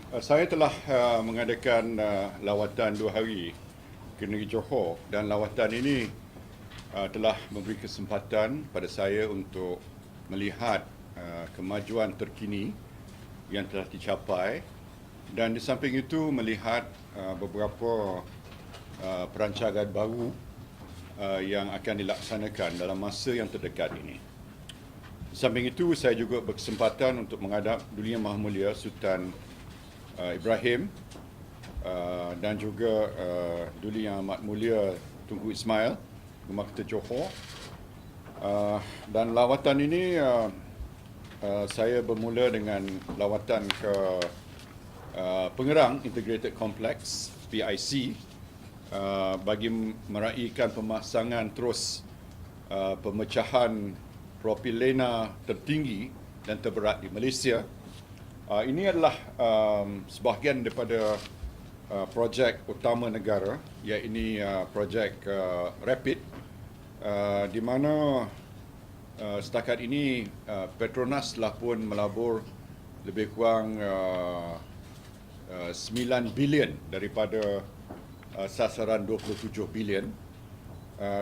Saya telah mengadakan lawatan 2 hari ke negeri Johor, dan lawatan ini telah memberi kesempatan pada saya untuk melihat kemajuan terkini yang telah dicapai, dan di samping itu melihat beberapa perancangan baru yang akan dilaksanakan dalam masa yang terdekat ini. Di samping itu, saya juga berkesempatan untuk menghadap Duli Yang Maha Mulia Sultan Ibrahim dan juga Duli Yang Amat Mulia Tunku Ismail, Rumah Kita Johor. Dan lawatan ini saya bermula dengan lawatan ke Pengerang Integrated Complex PIC bagi meraihkan pemasangan terus pemecahan propilena tertinggi dan terberat di Malaysia. Ini adalah sebahagian daripada projek utama negara, iaitu projek RAPID, di mana setakat ini Petronas telah pun melabur lebih kurang 9 bilion daripada sasaran 27 bilion,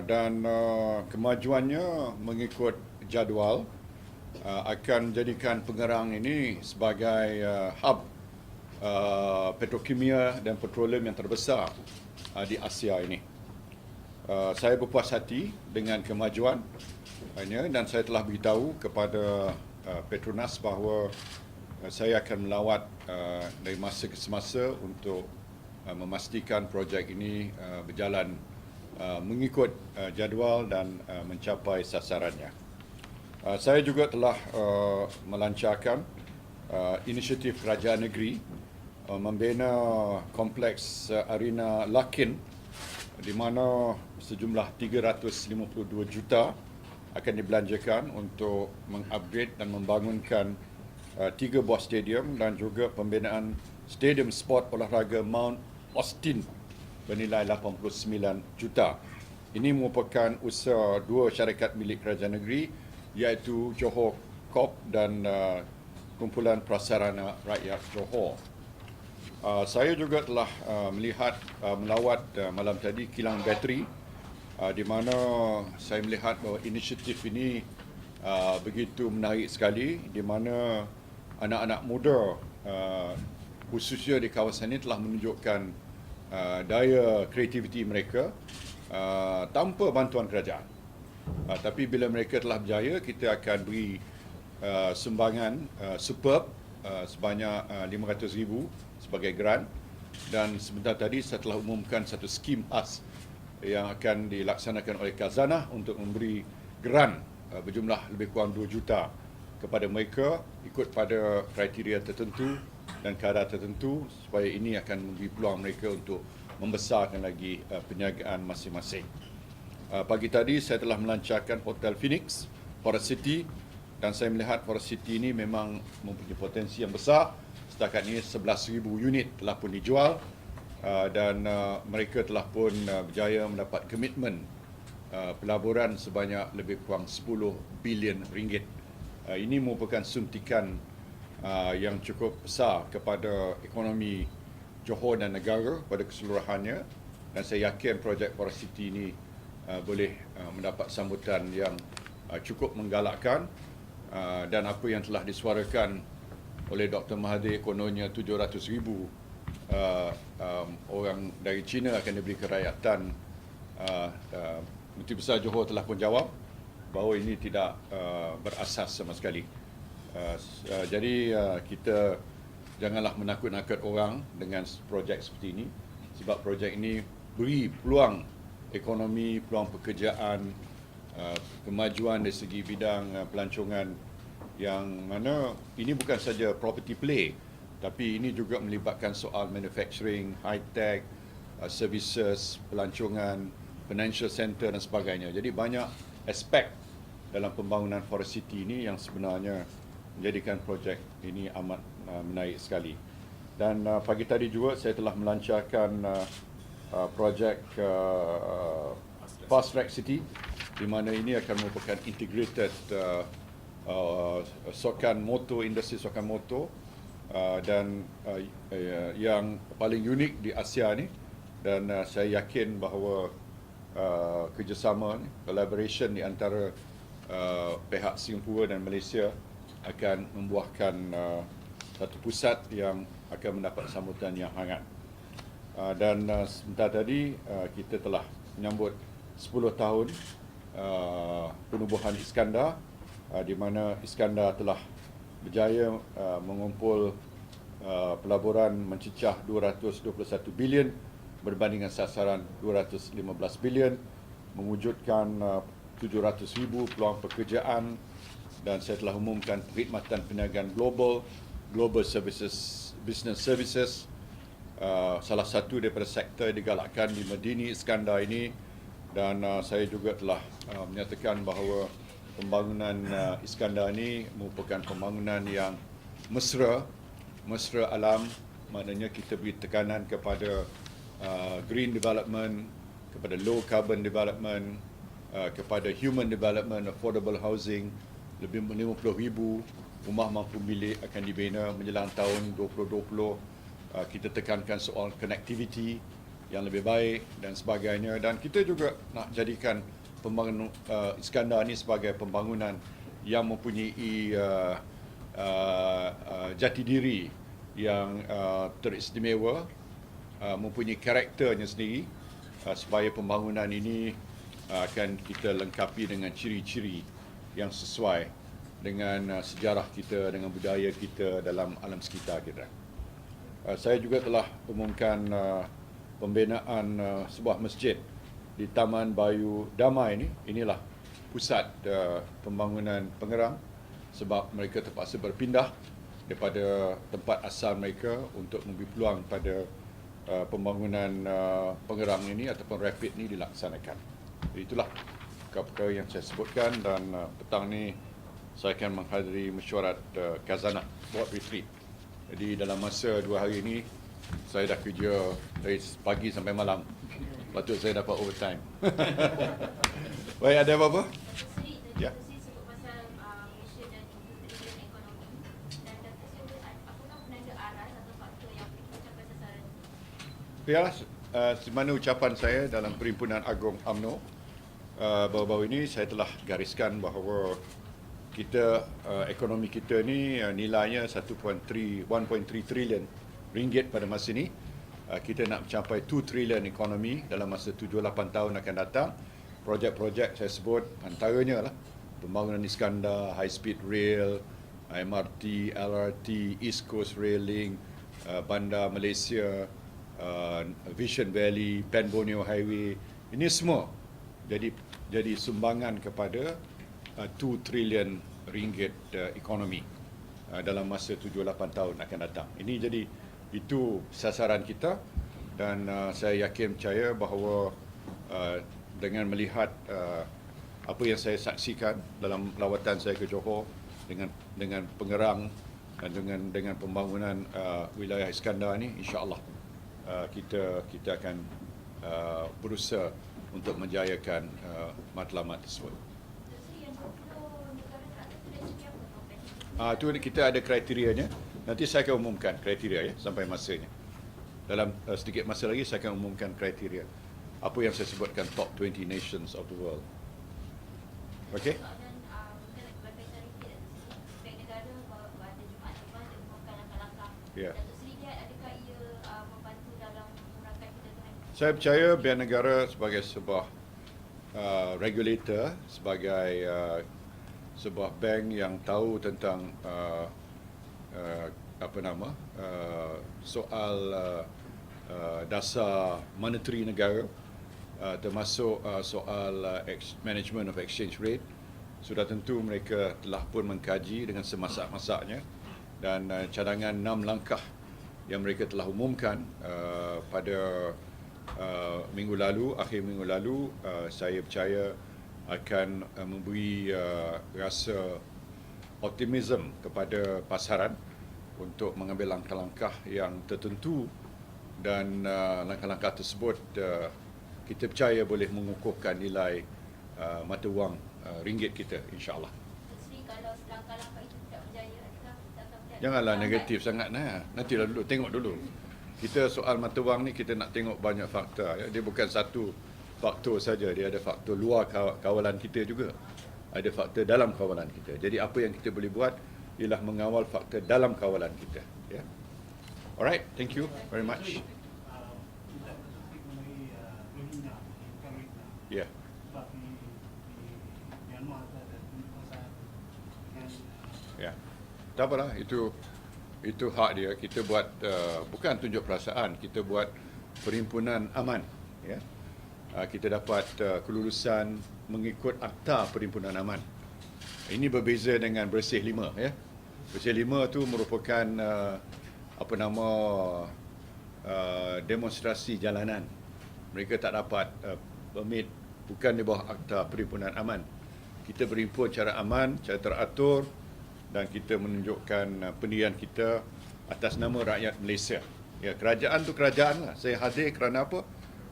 dan kemajuannya mengikut jadual akan menjadikan Pengerang ini sebagai hub petrokimia dan petroleum yang terbesar di Asia ini. Saya berpuas hati dengan kemajuan ini, dan saya telah beritahu kepada Petronas bahawa saya akan melawat dari masa ke semasa untuk memastikan projek ini berjalan mengikut jadual dan mencapai sasarannya. Saya juga telah melancarkan inisiatif kerajaan negeri membina kompleks arena Lakin, di mana sejumlah 352 juta akan dibelanjakan untuk mengupgrade dan membangunkan 3 buah stadium dan juga pembinaan stadium sport olahraga Mount Austin bernilai 89 juta. Ini merupakan usaha 2 syarikat milik kerajaan negeri, iaitu Johor Corp dan Kumpulan Prasarana Rakyat Johor. Saya juga telah melawat malam tadi kilang bateri, di mana saya melihat bahawa inisiatif ini begitu menarik sekali, di mana anak-anak muda khususnya di kawasan ini telah menunjukkan daya kreativiti mereka tanpa bantuan kerajaan. Tapi bila mereka telah berjaya, kita akan beri sumbangan superb sebanyak 500,000 sebagai grant, dan sebentar tadi saya telah umumkan satu skim khas yang akan dilaksanakan oleh Khazanah untuk memberi grant berjumlah lebih kurang 2 juta kepada mereka ikut pada kriteria tertentu dan kadar tertentu, supaya ini akan memberi peluang mereka untuk membesarkan lagi perniagaan masing-masing. Pagi tadi saya telah melancarkan Hotel Phoenix, Forest City, dan saya melihat Forest City ini memang mempunyai potensi yang besar. Setakat ini 11,000 unit telah pun dijual, dan mereka telah pun berjaya mendapat komitmen pelaburan sebanyak lebih kurang 10 bilion ringgit. Ini merupakan suntikan yang cukup besar kepada ekonomi Johor dan negara pada keseluruhannya, dan saya yakin projek Forest City ini boleh mendapat sambutan yang cukup menggalakkan, dan apa yang telah disuarakan oleh Dr. Mahathir, kononnya 700,000 orang dari China akan diberi kerakyatan. Menteri Besar Johor telah pun jawab bahawa ini tidak berasas sama sekali. Jadi kita janganlah menakut-nakut orang dengan projek seperti ini, sebab projek ini beri peluang ekonomi, peluang pekerjaan, kemajuan dari segi bidang pelancongan, yang mana ini bukan saja property play, tapi ini juga melibatkan soal manufacturing, high-tech, services, pelancongan, financial center dan sebagainya. Jadi banyak aspek dalam pembangunan Forest City ini yang sebenarnya menjadikan projek ini amat menarik sekali. Dan pagi tadi juga saya telah melancarkan projek Fast Track City, di mana ini akan merupakan integrated sokan motor, industri sokan motor, dan yang paling unik di Asia ni, dan saya yakin bahawa kerjasama ni, collaboration di antara pihak Singapura dan Malaysia akan membuahkan satu pusat yang akan mendapat sambutan yang hangat. Dan sebentar tadi kita telah menyambut 10 tahun penubuhan Iskandar, di mana Iskandar telah berjaya mengumpul pelaburan mencecah 221 bilion berbanding dengan sasaran 215 bilion, mewujudkan 700,000 peluang pekerjaan, dan saya telah umumkan perkhidmatan perniagaan global services, business services. Salah satu daripada sektor yang digalakkan di Medini Iskandar ini, dan saya juga telah menyatakan bahawa pembangunan Iskandar ini merupakan pembangunan yang mesra alam, maknanya kita beri tekanan kepada green development, kepada low carbon development, kepada human development, affordable housing. Lebih 50,000 rumah mampu milik akan dibina menjelang tahun 2020. Kita tekankan soal connectivity yang lebih baik dan sebagainya, dan kita juga nak jadikan pembangunan Iskandar ini sebagai pembangunan yang mempunyai jati diri yang teristimewa, mempunyai karakternya sendiri, supaya pembangunan ini akan kita lengkapi dengan ciri-ciri yang sesuai dengan sejarah kita, dengan budaya kita dalam alam sekitar kita. Saya juga telah umumkan pembinaan sebuah masjid di Taman Bayu Damai ini. Inilah pusat pembangunan Pengerang, sebab mereka terpaksa berpindah daripada tempat asal mereka untuk memberi peluang pada pembangunan Pengerang ini ataupun rapid ini dilaksanakan. Jadi itulah perkara-perkara yang saya sebutkan, dan petang ni saya akan menghadiri mesyuarat Khazanah Board Retreat. Jadi dalam masa 2 hari ini saya dah kerja dari pagi sampai malam. Patut saya dapat overtime. Baik, ada apa-apa? Ya. Ya, di mana ucapan saya dalam Perhimpunan Agung UMNO baru-baru ini, saya telah gariskan bahawa kita ekonomi kita ni nilainya 1.3 trilion ringgit pada masa ini. Kita nak mencapai 2 trilion ekonomi dalam masa 7-8 tahun akan datang. Projek-projek saya sebut antaranya lah pembangunan Iskandar, high speed rail, MRT, LRT, East Coast Rail Link, Bandar Malaysia, Vision Valley, Pan Borneo Highway. Ini semua jadi sumbangan kepada 2 trilion ringgit ekonomi dalam masa 7-8 tahun akan datang. Ini jadi itu sasaran kita, dan saya yakin percaya bahawa dengan melihat apa yang saya saksikan dalam lawatan saya ke Johor dengan Pengerang dan dengan pembangunan wilayah Iskandar ini, insya-Allah kita akan berusaha untuk menjayakan matlamat tersebut. Itu kita ada kriterianya. Nanti saya akan umumkan kriteria ya sampai masanya. Dalam sedikit masa lagi saya akan umumkan kriteria apa yang saya sebutkan, top 20 nations of the world. Okey? Ya. Saya percaya Bank Negara sebagai sebuah regulator, sebagai sebuah bank yang tahu tentang soal dasar monetary negara, termasuk soal management of exchange rate. Sudah tentu mereka telah pun mengkaji dengan semasak-masaknya, dan cadangan 6 langkah yang mereka telah umumkan pada akhir minggu lalu, saya percaya akan memberi rasa optimism kepada pasaran untuk mengambil langkah-langkah yang tertentu, dan langkah-langkah tersebut kita percaya boleh mengukuhkan nilai mata wang ringgit kita, insya-Allah. Jadi kalau langkah-langkah itu tidak berjaya, adakah kita akan Janganlah negatif sangat nah. Nantilah dulu, tengok dulu. Kita soal mata wang ni kita nak tengok banyak fakta. Ya. Dia bukan satu faktor saja, dia ada faktor luar kawalan kita juga. Ada faktor dalam kawalan kita. Jadi apa yang kita boleh buat ialah mengawal faktor dalam kawalan kita. Ya. Alright, thank you very much. Ya. Ya. Tak apalah, itu hak dia. Kita buat bukan tunjuk perasaan, kita buat perhimpunan aman. Ya. Kita dapat kelulusan mengikut Akta Perhimpunan Aman. Ini berbeza dengan Bersih 5. Ya. Bersih 5 tu merupakan demonstrasi jalanan. Mereka tak dapat permit, bukan di bawah Akta Perhimpunan Aman. Kita berhimpun secara aman, secara teratur, dan kita menunjukkan pendirian kita atas nama rakyat Malaysia. Ya, kerajaan tu kerajaan lah. Saya hadir kerana apa?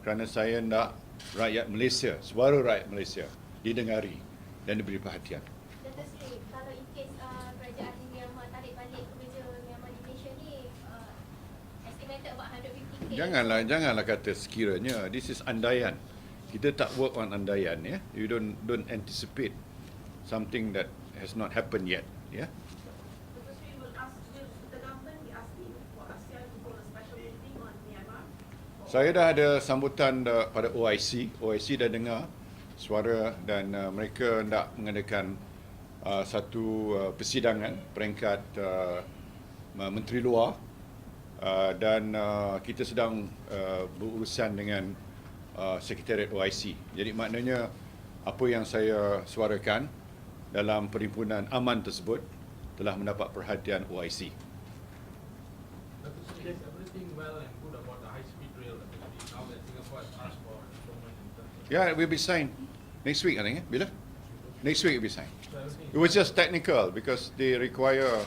Kerana saya nak rakyat Malaysia, suara rakyat Malaysia didengari dan diberi perhatian. Dato' Sri, kalau in case kerajaan Myanmar tarik balik pekerja Myanmar di Malaysia ni, estimated about 150k. Janganlah kata sekiranya. This is andaian. Kita tak work on andaian, ya. You don't anticipate something that has not happened yet, ya. Dato' Sri will the government be asking for ASEAN to hold a special meeting on Myanmar? Saya dah ada sambutan pada OIC. OIC dah dengar suara dan mereka hendak mengadakan satu persidangan peringkat Menteri Luar dan kita sedang berurusan dengan Sekretariat OIC. Jadi maknanya apa yang saya suarakan dalam perhimpunan aman tersebut telah mendapat perhatian OIC. Is everything well and good about the high-speed rail now that Singapore has asked for improvement in terms of... Yeah, it will be signed next week, I think. Bila? Next week it will be signed. So everything It was just technical because they require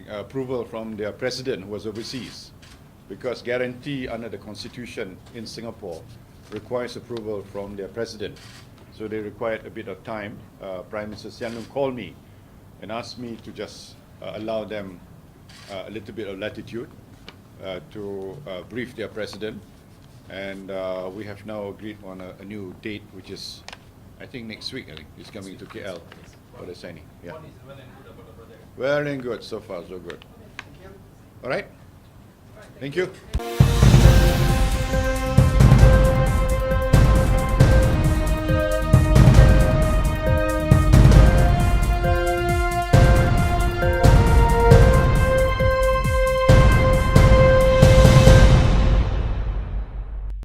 approval from their president who was overseas. Because guarantee under the constitution in Singapore requires approval from their president. So they required a bit of time. Prime Minister Sian Lung called me and asked me to just allow them a little bit of latitude to brief their president. And we have now agreed on a new date, which is, I think next week, I think, is coming to KL for the signing. Yeah. what is well and good about the project? Well and good, so far so good. All right? Thank you.